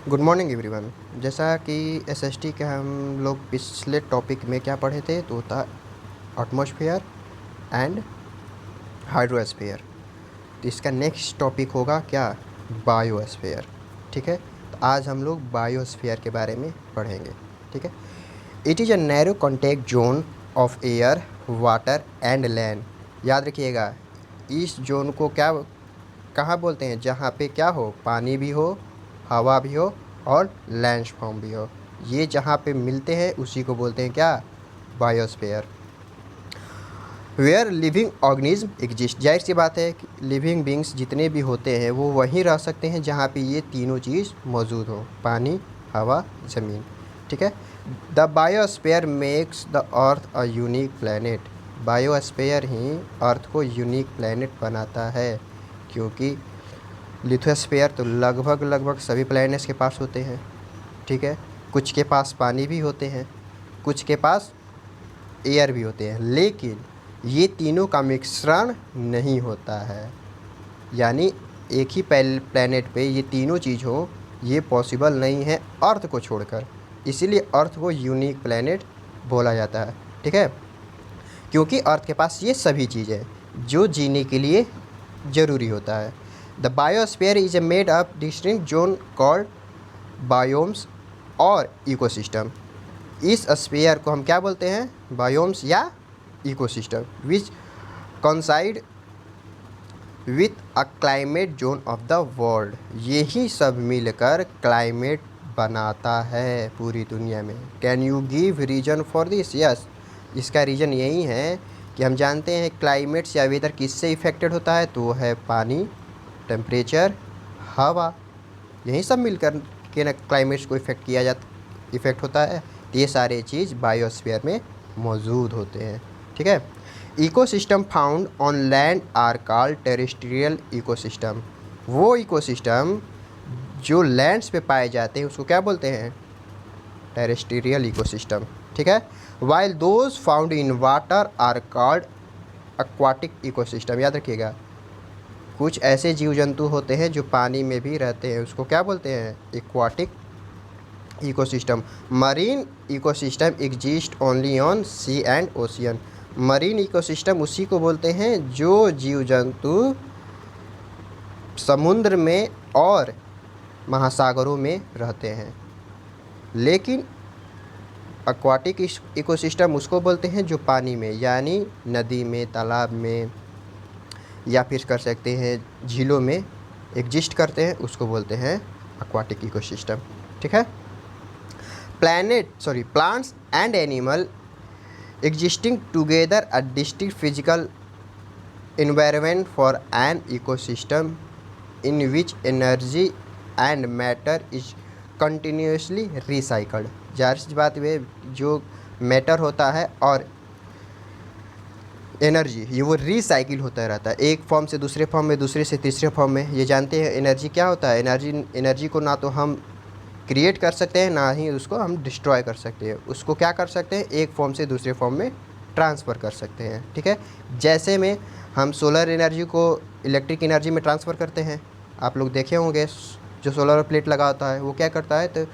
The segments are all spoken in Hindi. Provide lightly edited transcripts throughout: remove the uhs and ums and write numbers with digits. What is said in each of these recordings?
Good morning everyone. जैसा कि एसएसटी के हम लोग पिछले टॉपिक में क्या पढ़े थे तो था एटमॉस्फेयर एंड हाइड्रोस्फीयर। तो इसका नेक्स्ट टॉपिक होगा क्या, बायोस्फीयर। ठीक है, तो आज हम लोग बायोस्फीयर के बारे में पढ़ेंगे। ठीक है, it is a narrow contact zone of air water and land. याद रखिएगा, इस जोन को क्या कहाँ बोलते हैं, जहाँ पे क्या हो, पानी भी हो, हवा भी हो और लैंडफॉर्म भी हो। ये जहाँ पे मिलते हैं उसी को बोलते हैं क्या, biosphere. Where living organism exist. जाहिर सी बात है कि लिविंग बींग्स जितने भी होते हैं वो वहीं रह सकते हैं जहाँ पे ये तीनों चीज़ मौजूद हो, पानी, हवा, ज़मीन। ठीक है, the biosphere makes the earth a unique planet. Biosphere ही अर्थ को यूनिक प्लैनेट बनाता है, क्योंकि लिथोस्फीयर तो लगभग सभी प्लैनेट्स के पास होते हैं। ठीक है, कुछ के पास पानी भी होते हैं, कुछ के पास एयर भी होते हैं, लेकिन ये तीनों का मिश्रण नहीं होता है। यानी एक ही प्लैनेट पे ये तीनों चीज़ हो, ये पॉसिबल नहीं है अर्थ को छोड़कर। इसीलिए अर्थ को यूनिक प्लैनेट बोला जाता है। ठीक है, क्योंकि अर्थ के पास ये सभी चीज़ें जो जीने के लिए ज़रूरी होता है। The biosphere is a made up distinct zone called biomes और इकोसिस्टम। इस स्फीयर को हम क्या बोलते हैं, बायोम्स या ecosystem, which कंसाइड with a climate zone of the world. यही सब मिलकर क्लाइमेट बनाता है पूरी दुनिया में। Can you give reason for this? Yes, इसका रीज़न यही है कि हम जानते हैं क्लाइमेट या वेदर किससे इफ़ेक्टेड होता है, तो वो है पानी, टेम्परेचर, हवा। यही सब मिलकर के ना क्लाइमेट्स को इफ़ेक्ट होता है। तो ये सारे चीज़ बायोस्फीयर में मौजूद होते हैं। ठीक है, ecosystem found on land are called terrestrial ecosystem. वो इकोसिस्टम जो लैंड्स पे पाए जाते हैं उसको क्या बोलते हैं, टेरेस्ट्रियल इकोसिस्टम। ठीक है, while those found in water are called aquatic ecosystem. याद रखिएगा, कुछ ऐसे जीव जंतु होते हैं जो पानी में भी रहते हैं, उसको क्या बोलते हैं, aquatic ecosystem. Marine ecosystem exist only on sea and ocean. Marine ecosystem उसी को बोलते हैं जो जीव जंतु समुद्र में और महासागरों में रहते हैं। लेकिन एक्वाटिक इकोसिस्टम उसको बोलते हैं जो पानी में, यानी नदी में, तालाब में, या फिर कर सकते हैं झीलों में एग्जिस्ट करते हैं, उसको बोलते हैं एक्वाटिक इकोसिस्टम। ठीक है, plants and animal existing together a distinct physical environment for an ecosystem in which energy and matter is continuously recycled। जाहिर सी बात है, जो मैटर होता है और एनर्जी ये वो रिसाइकिल होता रहता है, एक फॉर्म से दूसरे फॉर्म में, दूसरे से तीसरे फॉर्म में। ये जानते हैं एनर्जी क्या होता है, एनर्जी को ना तो हम क्रिएट कर सकते हैं, ना ही उसको हम डिस्ट्रॉय कर सकते हैं। उसको क्या कर सकते हैं, एक फॉर्म से दूसरे फॉर्म में ट्रांसफ़र कर सकते हैं। ठीक है, जैसे में हम सोलर एनर्जी को इलेक्ट्रिक एनर्जी में ट्रांसफ़र करते हैं। आप लोग देखे होंगे, जो सोलर प्लेट लगा होता है वो क्या करता है, तो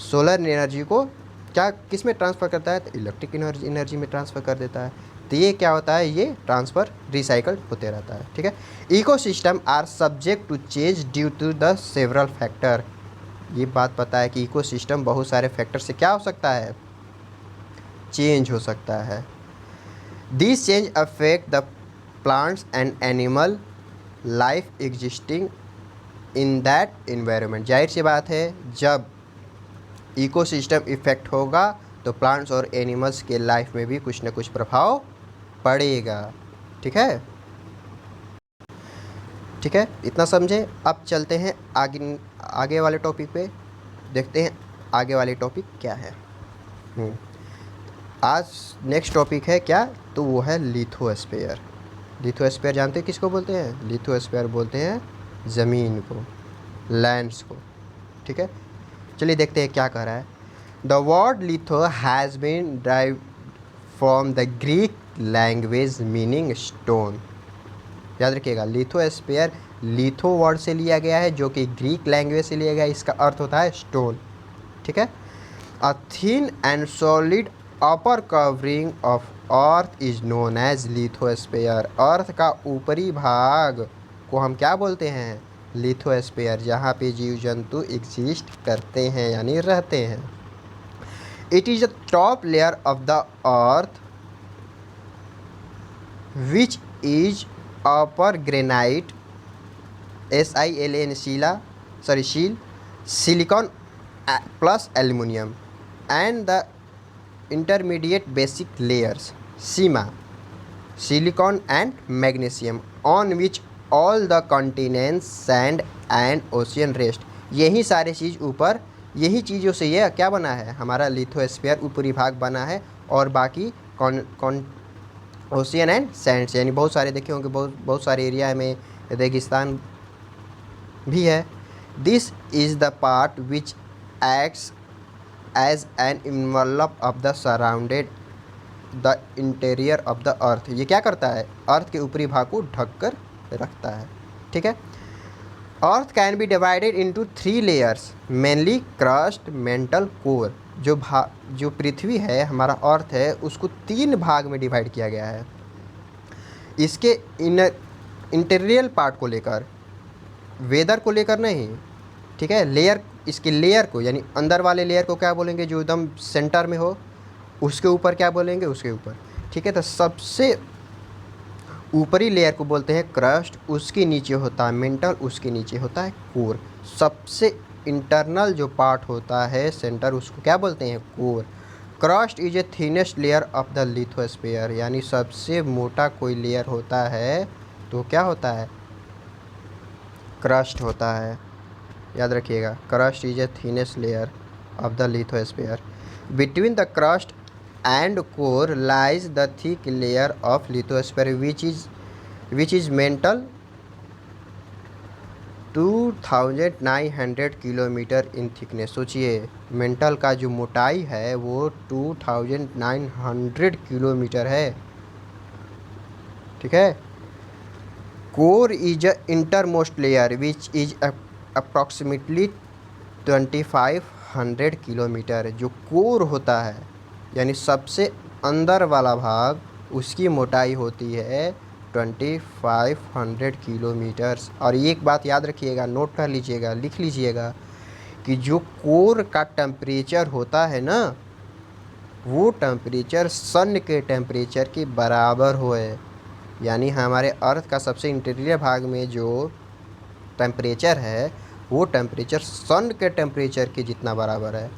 सोलर एनर्जी को क्या किस में ट्रांसफ़र करता है, तो इलेक्ट्रिक एनर्जी में ट्रांसफ़र कर देता है। तो ये क्या होता है, ये ट्रांसफ़र रिसाइकल्ड होते रहता है। ठीक है, ecosystem are subject to change due to the several factor. ये बात पता है कि इकोसिस्टम बहुत सारे फैक्टर से क्या हो सकता है, चेंज हो सकता है। This change affect the plants and animal life existing in that environment. जाहिर सी बात है, जब इकोसिस्टम इफेक्ट होगा तो प्लांट्स और एनिमल्स के लाइफ में भी कुछ न कुछ प्रभाव पड़ेगा। ठीक है, ठीक है, इतना समझे। अब चलते हैं आगे वाले टॉपिक पे, देखते हैं आगे वाले टॉपिक क्या है। आज नेक्स्ट टॉपिक है क्या, तो वो है लिथोस्फीयर। लिथोस्फीयर जानते हैं किसको बोलते हैं, लिथोस्फीयर बोलते हैं ज़मीन को, लैंड्स को। ठीक है, चलिए देखते हैं क्या कह रहा है। The word litho has been drive from the Greek language meaning stone. याद रखिएगा, लिथोस्फीयर लिथो वर्ड से लिया गया है, जो कि ग्रीक लैंग्वेज से लिया गया है। इसका अर्थ होता है स्टोन, ठीक है। A thin and solid upper covering of earth is known as lithosphere. Earth का ऊपरी भाग को हम क्या बोलते हैं? लिथोस्फीयर, जहाँ पे जीव जंतु एग्जिस्ट करते हैं यानी रहते हैं। It is the top layer of the earth which is upper granite SiLN शील, silicon plus aluminium and the intermediate basic layers Seema, silicon and magnesium on which all the continents sand and ocean rest। यही सारे चीज़ ऊपर, यही चीज़ों से ये क्या बना है? हमारा लिथोस्फीयर ऊपरी भाग बना है, और बाकी ओशियन एंड सैंड्स, यानी बहुत सारे देखे होंगे, बहुत सारे एरिया में रेगिस्तान भी है। This is the part which acts as an envelope of the surrounded the interior of the earth. ये क्या करता है? अर्थ के ऊपरी भाग को ढक कर रखता है, ठीक है। Earth can be divided into 3 layers mainly crust, mental, core. जो पृथ्वी है, हमारा अर्थ है, उसको 3 भाग में डिवाइड किया गया है। इसके इंटीरियर पार्ट को लेकर, वेदर को लेकर नहीं, ठीक है। लेयर, इसके लेयर को, यानी अंदर वाले लेयर को क्या बोलेंगे? जो एकदम सेंटर में हो, उसके ऊपर क्या बोलेंगे? उसके ऊपर, ठीक है। तो सबसे ऊपरी लेयर को बोलते हैं क्रस्ट, उसके नीचे होता है मेंटल, उसके नीचे होता है कोर। सबसे इंटरनल जो पार्ट होता है सेंटर, उसको क्या बोलते हैं? Core. Crust is a thinnest layer of the lithosphere, यानी सबसे मोटा कोई लेयर होता है तो क्या होता है? क्रस्ट होता है, याद रखिएगा। Crust is a thinnest layer of the lithosphere. Between the crust and core lies the thick layer of lithosphere which is mental 2900 kilometre in thickness. सोचिए, मेंटल का जो मोटाई है वो 2900 किलोमीटर है, ठीक है। Core is a innermost layer which is approximately 2500 kilometre. जो कोर होता है, यानी सबसे अंदर वाला भाग, उसकी मोटाई होती है 2500 किलोमीटर्स। और एक बात याद रखिएगा, नोट कर लीजिएगा, लिख लीजिएगा कि जो कोर का टेम्परेचर होता है ना, वो टेम्परेचर सन के टेम्परेचर के बराबर होए। यानी हमारे अर्थ का सबसे इंटीरियर भाग में जो टेम्परेचर है, वो टेम्परेचर सन के टेम्परेचर के जितना बराबर है।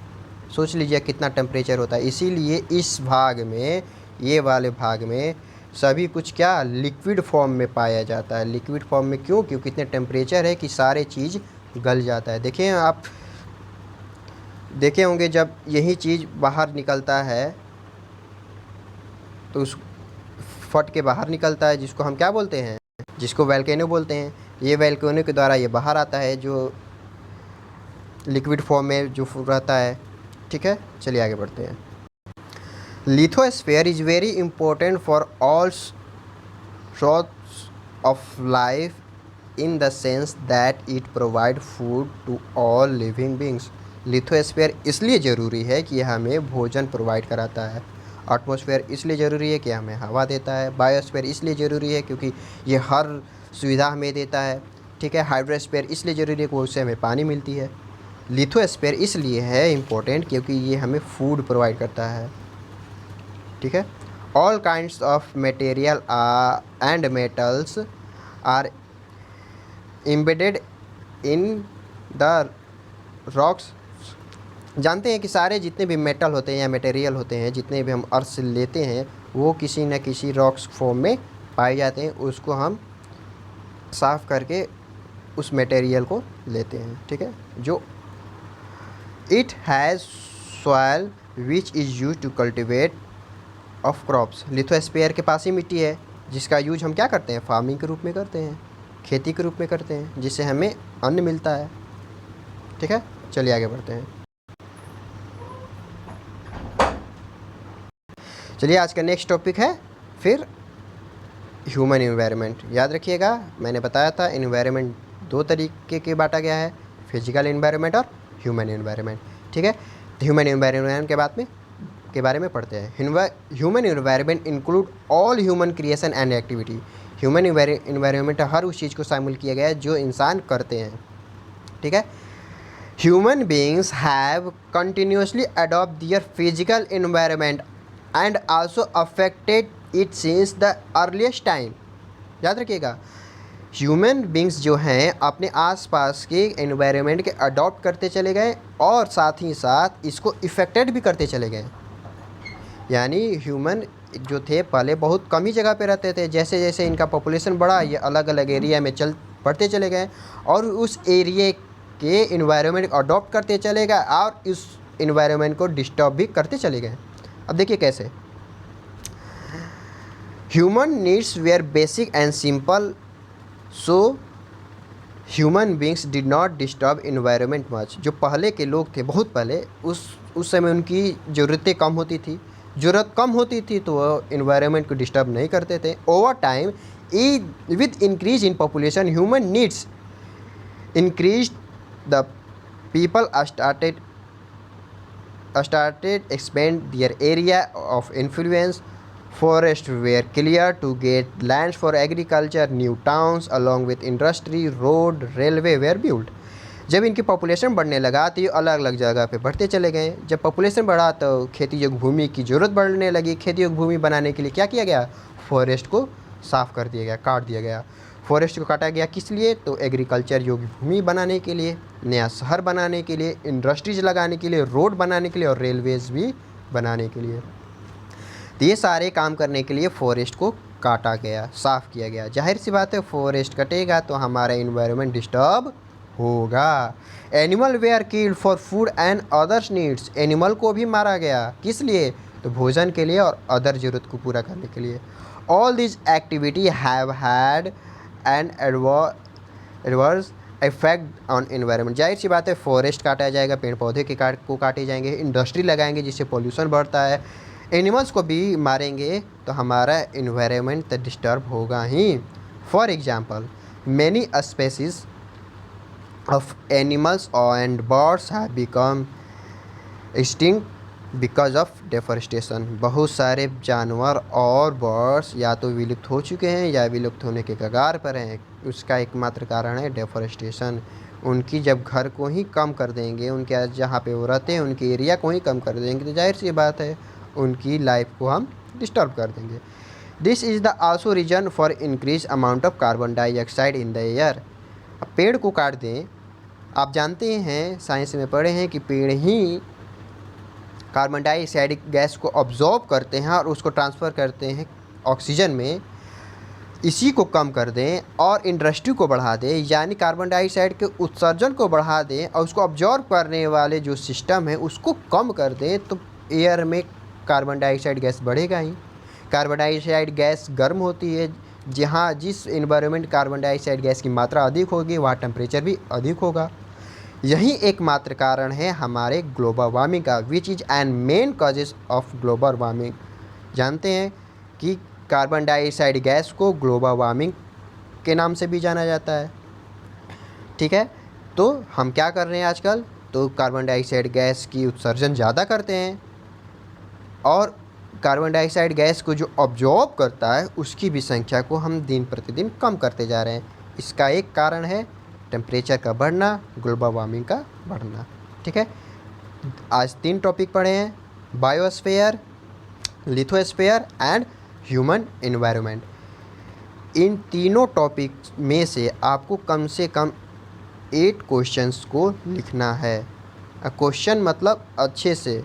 सोच लीजिए कितना टेम्परेचर होता है। इसीलिए इस भाग में, ये वाले भाग में सभी कुछ क्या लिक्विड फॉर्म में पाया जाता है। लिक्विड फॉर्म में क्यों? क्योंकि इतने टेम्परेचर है कि सारे चीज़ गल जाता है। देखिए, आप देखे होंगे जब यही चीज़ बाहर निकलता है तो उस फट के बाहर निकलता है, जिसको हम क्या बोलते हैं? जिसको वोल्केनो बोलते हैं। ये वोल्केनो के द्वारा ये बाहर आता है, जो लिक्विड फॉर्म में जो रहता है, ठीक है। चलिए आगे बढ़ते हैं। Lithosphere is very important for all source of life in the sense that it provide food to all living beings. Lithosphere इसलिए ज़रूरी है कि हमें भोजन प्रोवाइड कराता है। एटमॉस्फेयर इसलिए ज़रूरी है कि हमें हवा देता है। बायोस्फीयर इसलिए ज़रूरी है क्योंकि ये हर सुविधा हमें देता है, ठीक है। हाइड्रोस्फीयर इसलिए ज़रूरी है कि उससे हमें पानी मिलती है। लिथोस्फीयर इसलिए है इम्पोर्टेंट क्योंकि ये हमें फूड प्रोवाइड करता है, ठीक है। All kinds of material and metals are embedded in the rocks. जानते हैं कि सारे जितने भी मेटल होते हैं या मटेरियल होते हैं, जितने भी हम अर्थ से लेते हैं, वो किसी न किसी रॉक्स फॉर्म में पाए जाते हैं। उसको हम साफ़ करके उस मटेरियल को लेते हैं, ठीक है। जो it has soil which is use to cultivate of crops. Lithosphere के पास ही मिट्टी है जिसका यूज हम क्या करते हैं? फार्मिंग के रूप में करते हैं, खेती के रूप में करते हैं, जिससे हमें अन्न मिलता है, ठीक है। चलिए आगे बढ़ते हैं। चलिए आज का नेक्स्ट टॉपिक है फिर ह्यूमन एनवायरनमेंट। याद रखिएगा, मैंने बताया था एनवायरनमेंट दो तरीके के बांटा गया है, फिजिकल एनवायरनमेंट और ह्यूमन एनवायरनमेंट। ठीक है, तो ह्यूमन एनवायरनमेंट के बारे में पढ़ते हैं। Human environment include all human creation and activity. Human environment हर उस चीज़ को शामिल किया गया है जो इंसान करते हैं। ठीक है, human beings have continuously adopt their physical environment and also affected it since the earliest time. याद रखिएगा, ह्यूमन बींग्स जो हैं अपने आसपास के एनवायरनमेंट के अडॉप्ट करते चले गए और साथ ही साथ इसको इफ़ेक्टेड भी करते चले गए। यानी ह्यूमन जो थे पहले बहुत कम ही जगह पे रहते थे, जैसे जैसे इनका पॉपुलेशन बढ़ा ये अलग अलग एरिया में बढ़ते चले गए और उस एरिया के एनवायरनमेंट अडॉप्ट करते चले गए और इस एनवायरनमेंट को डिस्टर्ब भी करते चले गए। अब देखिए कैसे। Human needs were basic and simple, so human beings did not disturb environment much. जो पहले के लोग थे, बहुत पहले, उस समय उनकी ज़रूरतें कम होती थी, ज़रूरत कम होती थी तो वो एनवायरनमेंट को डिस्टर्ब नहीं करते थे। Over time with increase in population human needs increase, the people started expand their area of influence. Forests were cleared to get lands for agriculture. New towns along with industry, road, railway were built. जब इनकी पॉपुलेशन बढ़ने लगा तो ये अलग अलग जगह पे बढ़ते चले गए। जब पॉपुलेशन बढ़ा तो खेती योग्य भूमि की ज़रूरत बढ़ने लगी। खेती योग्य भूमि बनाने के लिए क्या किया गया, फॉरेस्ट को साफ़ कर दिया गया, काट दिया गया। फॉरेस्ट को काटा गया किस लिए, तो एग्रीकल्चर योग्य भूमि बनाने के लिए, नया शहर बनाने के लिए, इंडस्ट्रीज लगाने के लिए, रोड बनाने के लिए और रेलवेज़ भी बनाने के लिए। तो ये सारे काम करने के लिए फॉरेस्ट को काटा गया, साफ़ किया गया। जाहिर सी बात है फॉरेस्ट कटेगा तो हमारा इन्वायरमेंट डिस्टर्ब होगा। Animal where killed for food and others needs. Animal को भी मारा गया किस लिए, तो भोजन के लिए और अदर ज़रूरत को पूरा करने के लिए। All this activity have had and adverse effect on environment. जाहिर सी बात है फॉरेस्ट काटा जाएगा, पेड़ पौधे को काटे जाएंगे, इंडस्ट्री लगाएंगे जिससे पोल्यूशन बढ़ता है, एनिमल्स को भी मारेंगे तो हमारा एनवायरनमेंट तो डिस्टर्ब होगा ही। For example many species of animals and birds have become extinct because of deforestation. बहुत सारे जानवर और बर्ड्स या तो विलुप्त हो चुके हैं या विलुप्त होने के कगार पर हैं। उसका एकमात्र कारण है डेफोरेस्टेशन। उनकी जब घर को ही कम कर देंगे, उनके जहाँ पे वो रहते हैं उनके एरिया को ही कम कर देंगे तो जाहिर सी बात है उनकी लाइफ को हम डिस्टर्ब कर देंगे। This is the also reason for increase amount of carbon dioxide in the air. अब पेड़ को काट दें, आप जानते हैं साइंस में पढ़े हैं कि पेड़ ही कार्बन डाइऑक्साइड गैस को ऑब्जॉर्ब करते हैं और उसको ट्रांसफ़र करते हैं ऑक्सीजन में। इसी को कम कर दें और इंडस्ट्री को बढ़ा दें, यानी कार्बन डाइऑक्साइड के उत्सर्जन को बढ़ा दें और उसको ऑब्जॉर्ब करने वाले जो सिस्टम है उसको कम कर दें तो एयर में कार्बन डाइऑक्साइड गैस बढ़ेगा ही। कार्बन डाइऑक्साइड गैस गर्म होती है, जहाँ जिस एनवायरनमेंट कार्बन डाइऑक्साइड गैस की मात्रा अधिक होगी वहाँ टेम्परेचर भी अधिक होगा। यही एकमात्र कारण है हमारे ग्लोबल वार्मिंग का, which is and main causes of global warming. जानते हैं कि कार्बन डाइऑक्साइड गैस को ग्लोबल वार्मिंग के नाम से भी जाना जाता है। ठीक है, तो हम क्या कर रहे हैं आजकल, तो कार्बन डाइऑक्साइड गैस की उत्सर्जन ज़्यादा करते हैं और कार्बन डाइऑक्साइड गैस को जो ऑब्जॉर्ब करता है उसकी भी संख्या को हम दिन प्रतिदिन कम करते जा रहे हैं। इसका एक कारण है टेम्परेचर का बढ़ना, ग्लोबल वार्मिंग का बढ़ना। ठीक है, आज 3 टॉपिक पढ़े हैं, biosphere, lithosphere and human environment. इन तीनों टॉपिक में से आपको कम से कम 8 क्वेश्चंस को लिखना है। क्वेश्चन मतलब अच्छे से,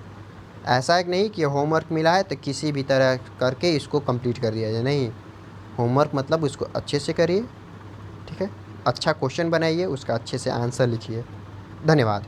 ऐसा एक नहीं कि होमवर्क मिला है तो किसी भी तरह करके इसको कंप्लीट कर दिया जाए, नहीं। होमवर्क मतलब उसको अच्छे से करिए। ठीक है, अच्छा क्वेश्चन बनाइए, उसका अच्छे से आंसर लिखिए। धन्यवाद।